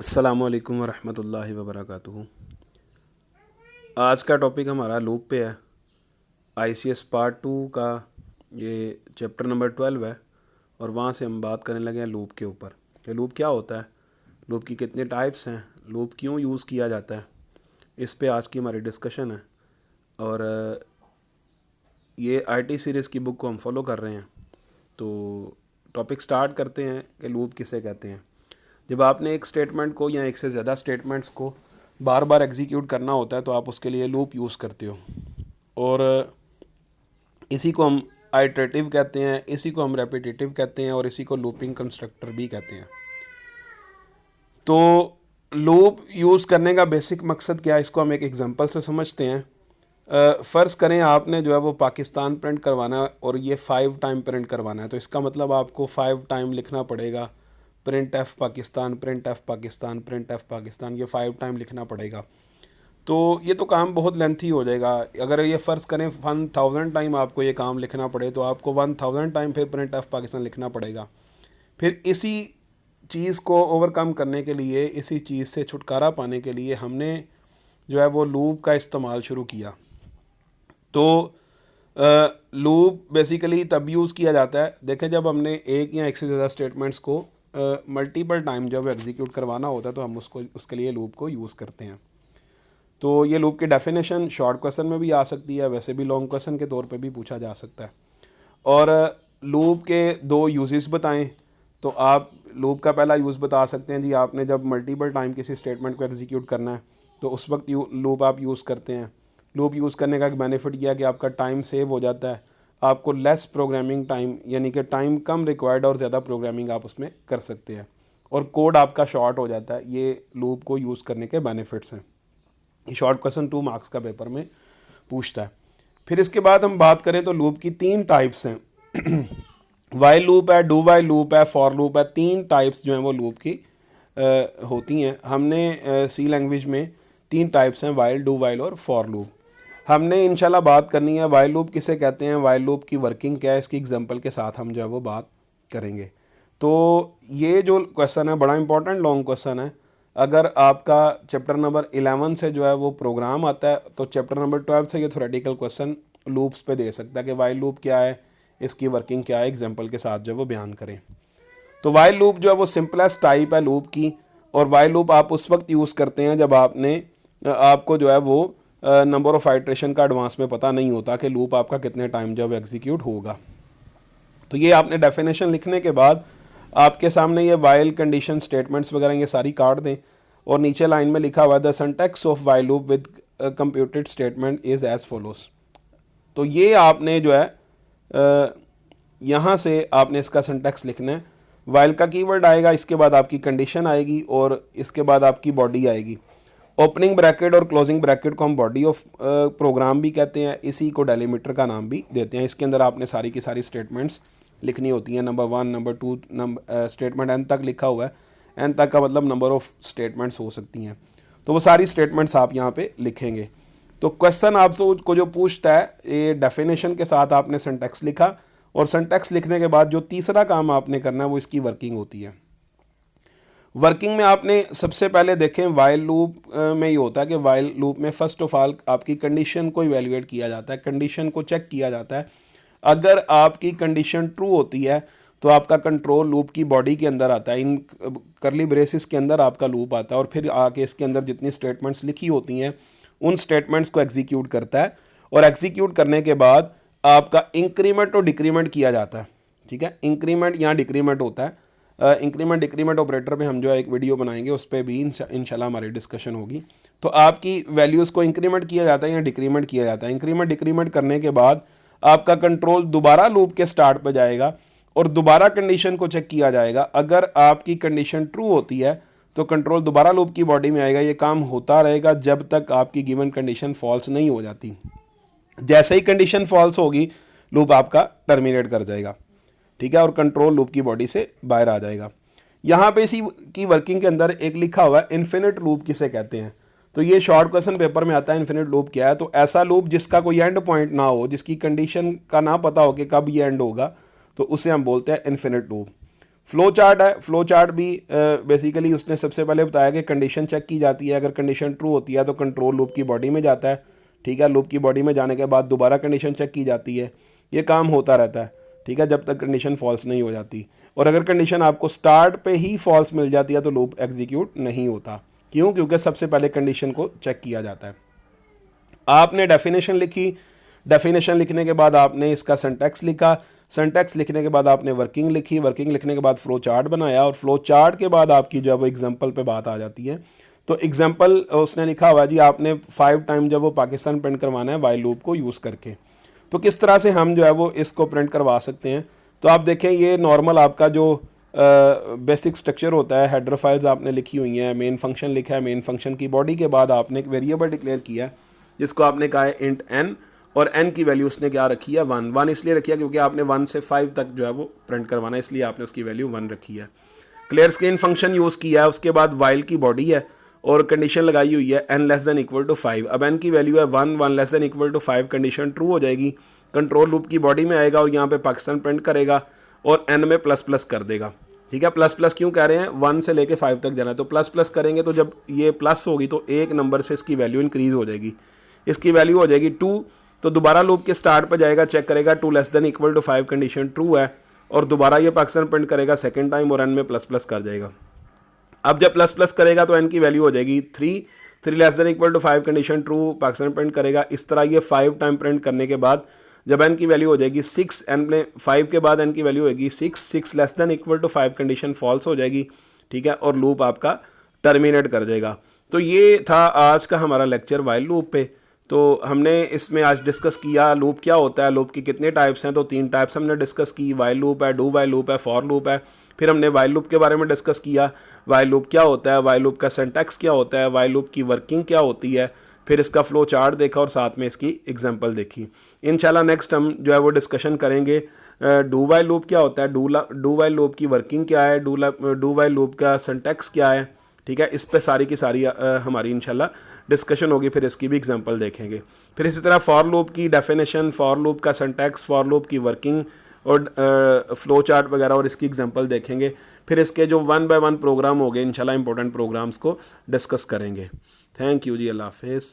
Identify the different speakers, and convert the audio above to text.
Speaker 1: अस्सलामुअलैकुम वरहमतुल्लाहि वबरकातुहू। आज का टॉपिक हमारा लूप पे है। आईसीएस पार्ट 2 का ये चैप्टर नंबर 12 है और वहाँ से हम बात करने लगे हैं लूप के ऊपर कि लूप क्या होता है, लूप की कितने टाइप्स हैं, लूप क्यों यूज़ किया जाता है। इस पे आज की हमारी डिस्कशन है और ये आईटी सीरीज़ की बुक को हम फॉलो कर रहे हैं। तो टॉपिक स्टार्ट करते हैं कि लूप किसे कहते हैं। जब आपने एक स्टेटमेंट को या एक से ज़्यादा स्टेटमेंट्स को बार बार एग्जीक्यूट करना होता है तो आप उसके लिए लूप यूज़ करते हो और इसी को हम आइटरेटिव कहते हैं, इसी को हम रेपिटेटिव कहते हैं और इसी को लूपिंग कंस्ट्रक्टर भी कहते हैं। तो लूप यूज़ करने का बेसिक मकसद क्या है, इसको हम एक एग्जांपल से समझते हैं। फ़र्ज़ करें आपने जो है वो पाकिस्तान प्रिंट करवाना है और ये 5 टाइम प्रिंट करवाना है, तो इसका मतलब आपको 5 टाइम लिखना पड़ेगा print F Pakistan, print F Pakistan, print F Pakistan, ये 5 टाइम लिखना पड़ेगा। तो ये तो काम बहुत लेंथी हो जाएगा। अगर ये फ़र्ज़ करें 1000 टाइम आपको ये काम लिखना पड़े तो आपको 1000 टाइम फिर प्रिंट एफ पाकिस्तान लिखना पड़ेगा। फिर इसी चीज़ को ओवरकम करने के लिए, इसी चीज़ से छुटकारा पाने के लिए हमने जो है वो लूप का इस्तेमाल शुरू किया। तो लूप बेसिकली तब यूज़ किया जाता है, देखें जब हमने एक या एक से ज़्यादा स्टेटमेंट्स को मल्टीपल टाइम जब एग्जीक्यूट करवाना होता है तो हम उसके लिए लूप को यूज़ करते हैं। तो ये लूप की डेफिनेशन शॉर्ट क्वेश्चन में भी आ सकती है, वैसे भी लॉन्ग क्वेश्चन के तौर पे भी पूछा जा सकता है। और लूप के 2 यूजेस बताएं तो आप लूप का पहला यूज़ बता सकते हैं जी, आपने जब मल्टीपल टाइम किसी स्टेटमेंट को एग्जीक्यूट करना है तो उस वक्त लूप आप यूज़ करते हैं। लूप यूज़ करने का एक बेनिफिट यह है कि आपका टाइम सेव हो जाता है, आपको लेस प्रोग्रामिंग टाइम यानी कि टाइम कम रिक्वायर्ड और ज़्यादा प्रोग्रामिंग आप उसमें कर सकते हैं और कोड आपका शॉर्ट हो जाता है। ये लूप को यूज़ करने के बेनिफिट्स हैं। शॉर्ट क्वेश्चन 2 मार्क्स का पेपर में पूछता है। फिर इसके बाद हम बात करें तो लूप की 3 टाइप्स हैं। वाइल लूप है, डू वाइल लूप है, फॉर लूप है। 3 टाइप्स जो हैं वो लूप की होती हैं। हमने सी लैंग्वेज में 3 टाइप्स हैं, वाइल, डू वाइल और फॉर लूप। हमने इंशाल्लाह बात करनी है वाइल लूप किसे कहते हैं, वाइल लूप की वर्किंग क्या है, इसकी एग्जांपल के साथ हम जो है वो बात करेंगे। तो ये जो क्वेश्चन है बड़ा इंपॉर्टेंट लॉन्ग क्वेश्चन है। अगर आपका चैप्टर नंबर 11 से जो है वो प्रोग्राम आता है तो चैप्टर नंबर 12 से ये थ्योरेटिकल क्वेश्चन लूप्स पे दे सकता है कि वाइल लूप क्या है, इसकी वर्किंग क्या है, एग्जांपल के साथ जो है वो बयान करें। तो वाइल लूप जो है वो सिंपलेस्ट टाइप है लूप की, और वाइल लूप आप उस वक्त यूज़ करते हैं जब आपको जो है वो नंबर ऑफ़ आइट्रेशन का एडवांस में पता नहीं होता कि लूप आपका कितने टाइम जब एग्जीक्यूट होगा। तो ये आपने डेफिनेशन लिखने के बाद आपके सामने ये वाइल कंडीशन स्टेटमेंट्स वगैरह ये सारी काट दें और नीचे लाइन में लिखा हुआ है the syntax of while loop with computed statement is as follows. तो ये आपने जो है यहाँ से आपने इसका सिंटैक्स लिखना है। वाइल का कीवर्ड आएगा, इसके बाद आपकी कंडीशन आएगी और इसके बाद आपकी बॉडी आएगी। ओपनिंग ब्रैकेट और क्लोजिंग ब्रैकेट को हम बॉडी ऑफ प्रोग्राम भी कहते हैं, इसी को डेलीमीटर का नाम भी देते हैं। इसके अंदर आपने सारी की सारी स्टेटमेंट्स लिखनी होती हैं। नंबर 1, नंबर 2, स्टेटमेंट एन तक लिखा हुआ है। एन तक का मतलब नंबर ऑफ़ स्टेटमेंट्स हो सकती हैं, तो वो सारी स्टेटमेंट्स आप यहाँ पे लिखेंगे। तो क्वेश्चन आपसे को जो पूछता है, ये डेफिनेशन के साथ आपने सिंटैक्स लिखा और सिंटैक्स लिखने के बाद जो तीसरा काम आपने करना है वो इसकी वर्किंग होती है। वर्किंग में आपने सबसे पहले देखें वाइल लूप में ये होता है कि वाइल लूप में फ़र्स्ट ऑफ ऑल आपकी कंडीशन को इवेलुएट किया जाता है, कंडीशन को चेक किया जाता है। अगर आपकी कंडीशन ट्रू होती है तो आपका कंट्रोल लूप की बॉडी के अंदर आता है, इन करली ब्रेसिस के अंदर आपका लूप आता है और फिर आके इसके अंदर जितनी स्टेटमेंट्स लिखी होती हैं उन स्टेटमेंट्स को एग्जीक्यूट करता है और एग्जीक्यूट करने के बाद आपका इंक्रीमेंट और डिक्रीमेंट किया जाता है। ठीक है, इंक्रीमेंट या डिक्रीमेंट होता है। इंक्रीमेंट डिक्रीमेंट ऑपरेटर पे हम जो है एक वीडियो बनाएंगे, उस पर भी इंशाल्लाह हमारी डिस्कशन होगी। तो आपकी वैल्यूज़ को इंक्रीमेंट किया जाता है या डिक्रीमेंट किया जाता है। इंक्रीमेंट डिक्रीमेंट करने के बाद आपका कंट्रोल दोबारा लूप के स्टार्ट पर जाएगा और दोबारा कंडीशन को चेक किया जाएगा। अगर आपकी कंडीशन ट्रू होती है तो कंट्रोल दोबारा लूप की बॉडी में आएगा। ये काम होता रहेगा जब तक आपकी गिवन कंडीशन फॉल्स नहीं हो जाती। जैसे ही कंडीशन फॉल्स होगी लूप आपका टर्मिनेट कर जाएगा। ठीक है, और कंट्रोल लूप की बॉडी से बाहर आ जाएगा। यहाँ पे इसी की वर्किंग के अंदर एक लिखा हुआ है इन्फिनिट लूप किसे कहते हैं। तो ये शॉर्ट क्वेश्चन पेपर में आता है इन्फिनिट लूप क्या है। तो ऐसा लूप जिसका कोई एंड पॉइंट ना हो, जिसकी कंडीशन का ना पता हो कि कब ये एंड होगा, तो उसे हम बोलते हैं इन्फिनिट लूप। फ्लो चार्ट है, फ्लो चार्ट भी बेसिकली उसने सबसे पहले बताया कि कंडीशन चेक की जाती है, अगर कंडीशन ट्रू होती है तो कंट्रोल लूप की बॉडी में जाता है, ठीक है। लूप की बॉडी में जाने के बाद दोबारा कंडीशन चेक की जाती है, ये काम होता रहता है, ठीक है, जब तक कंडीशन फॉल्स नहीं हो जाती। और अगर कंडीशन आपको स्टार्ट पे ही फॉल्स मिल जाती है तो लूप एग्जीक्यूट नहीं होता। क्यों? क्योंकि सबसे पहले कंडीशन को चेक किया जाता है। आपने डेफिनेशन लिखी, डेफिनेशन लिखने के बाद आपने इसका सिंटैक्स लिखा, सिंटैक्स लिखने के बाद आपने वर्किंग लिखी, वर्किंग लिखने के बाद फ्लो चार्ट बनाया, और फ्लो चार्ट के बाद आपकी जो है वो एग्जांपल पे बात आ जाती है। तो एग्जांपल उसने लिखा हुआ जी आपने 5 टाइम जब वो पाकिस्तान प्रिंट करवाना है वाइल लूप को यूज़ करके। तो किस तरह से हम जो है वो इसको प्रिंट करवा सकते हैं? तो आप देखें ये नॉर्मल आपका जो बेसिक स्ट्रक्चर होता है, हेडर फाइल्स आपने लिखी हुई हैं, मेन फंक्शन लिखा है, मेन फंक्शन की बॉडी के बाद आपने एक वेरिएबल डिक्लेयर किया है जिसको आपने कहा है इंट n, और n की वैल्यू उसने क्या रखी है 1। 1 इसलिए रखी है क्योंकि आपने 1 से 5 तक जो है वो प्रिंट करवाना है, इसलिए आपने उसकी वैल्यू 1 रखी है। क्लियर स्क्रीन फंक्शन यूज़ किया है, उसके बाद वाइल की बॉडी है और कंडीशन लगाई हुई है n less than equal to 5। अब n की वैल्यू है 1, 1 less than equal to 5, condition true हो जाएगी, कंट्रोल लूप की बॉडी में आएगा और यहाँ पे पाकिस्तान प्रिंट करेगा और n में प्लस प्लस कर देगा, ठीक है। प्लस प्लस क्यों कह रहे हैं? 1 से लेके 5 तक जाना है, तो प्लस प्लस करेंगे तो जब ये प्लस होगी तो एक नंबर से इसकी वैल्यू इंक्रीज़ हो जाएगी, इसकी वैल्यू हो जाएगी 2। तो दोबारा लूप के स्टार्ट पर जाएगा, चेक करेगा 2 less than equal to 5, condition true है, और दोबारा ये पाकिस्तान प्रिंट करेगा सेकंड टाइम और n में प्लस प्लस कर जाएगा। अब जब प्लस प्लस करेगा तो n की वैल्यू हो जाएगी 3, 3 less than equal to 5, condition true, Pakistan print करेगा। इस तरह ये 5 टाइम प्रिंट करने के बाद जब n की वैल्यू हो जाएगी 6, n में 5 के बाद n की वैल्यू होगी 6, 6 less than equal to 5, condition false हो जाएगी, ठीक है, और लूप आपका टर्मिनेट कर जाएगा। तो ये था आज का हमारा लेक्चर वाइल लूप पे। तो हमने इसमें आज डिस्कस किया लूप क्या होता है, लूप की कितने टाइप्स हैं। तो 3 टाइप्स हमने डिस्कस की, वाइल लूप है, डू वाइल लूप है, फॉर लूप है। फिर हमने वाइल लूप के बारे में डिस्कस किया, वाइल लूप क्या होता है, वाइल लूप का सिंटैक्स क्या होता है, वाइल लूप की वर्किंग क्या होती है, फिर इसका फ्लो चार्ट देखा और साथ में इसकी एग्जांपल देखी। इंशाल्लाह नेक्स्ट हम जो है वो डिस्कशन करेंगे डू वाइल लूप क्या होता है, डू वाइल लूप की वर्किंग क्या है, डू वाइल लूप का सिंटैक्स क्या है, ठीक है। इस पे सारी की सारी हमारी इंशाल्लाह डिस्कशन होगी, फिर इसकी भी एग्जांपल देखेंगे। फिर इसी तरह फॉर लूप की डेफिनेशन, फॉर लूप का सिंटैक्स, फॉर लूप की वर्किंग और फ्लो चार्ट वगैरह और इसकी एग्जांपल देखेंगे। फिर इसके जो 1 बाय 1 प्रोग्राम हो गए इंशाल्लाह इंपॉर्टेंट प्रोग्राम्स को डिस्कस करेंगे। थैंक यू जी, अल्लाह हाफिज़।